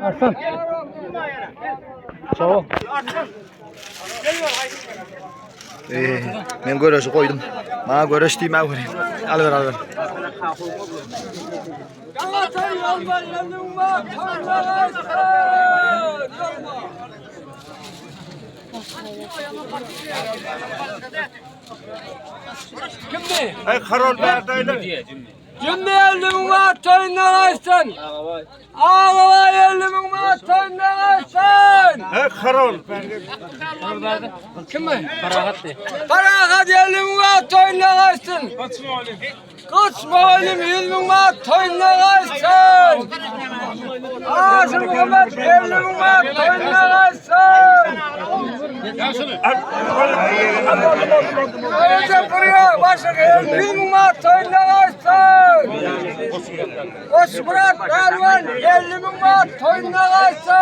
Arslan. Sağ ol. Men göreşi koydum. Bana göreş diyeyim abi. Al ver. Kimdi? Ay karon verdaylar. Cümle elimi toyundan açsın. Ağlama elimi toyundan açsın. Ay karon. Kim mi? Parahat elimi toyundan açsın. Kaçma oğlum elimi toyundan açsın. Ağzı Muhammed elimi toyundan açsın. Önce buraya başlık elimi toyundan açsın. Osmurat Ervan 50 bin baht toyundan açsın.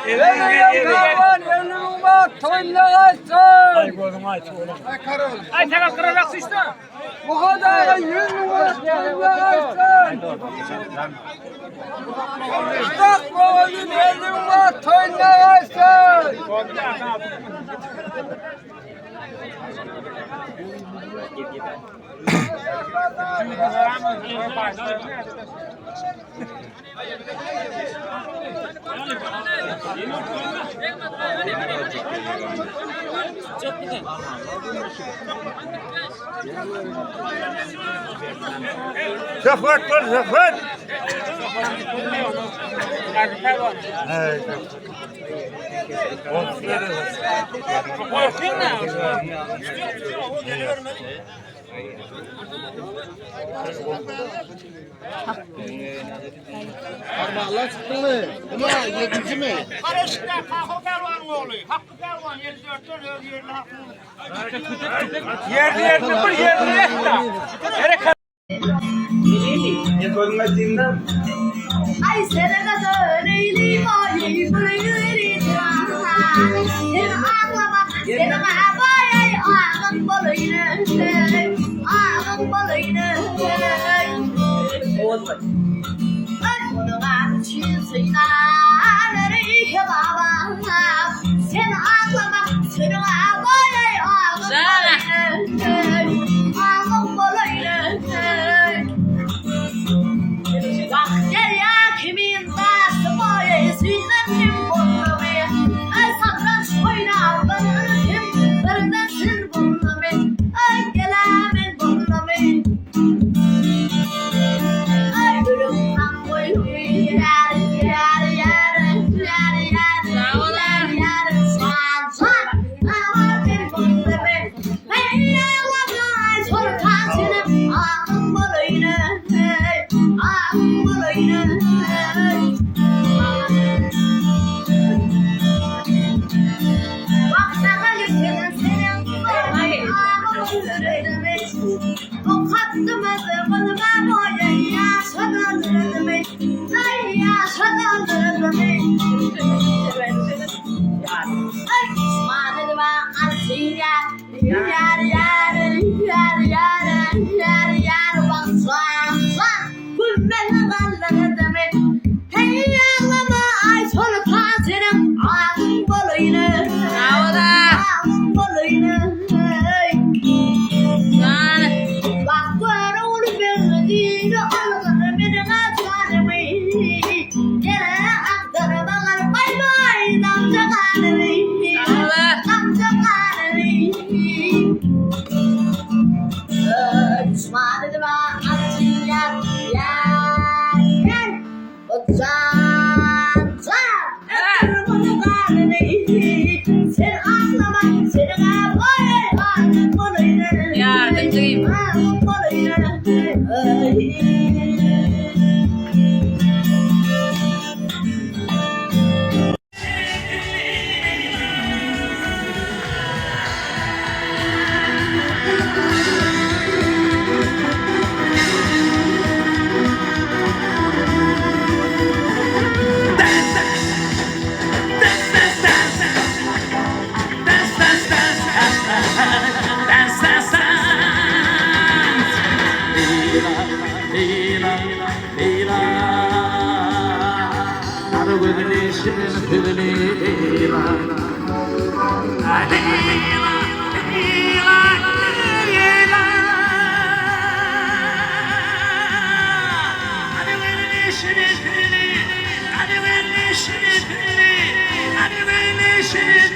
Ervan 50 bin baht toyundan açsın. Ay tekrar kıracaksın işte. Bu kadar 100 bin baht toyundan açsın. İstak boğulun 50 bin baht toyundan açsın. Zafat var zafat. Allah çıktı mı? Ama 7. mi? Karışıkta kalkıp gelvan oğlu. Hakkı gelvan 54'ten öyle yerine hakkı. Yerli bir yerli Ay serada neyli bayi burayı sen ağlama sen ağabey ağın balayını Onunla çizina nereye baba sen ağlama sen ağabey ağın balayını kimin bastı boya sünnettim bunu be ay satranç oynardım kim birinden bunu be ay gelamin bunu be ay ölümden boyu yar san ama bir bunu be hey Allah'ım sonra kalsın ağım boyuna ağım boyuna Shit.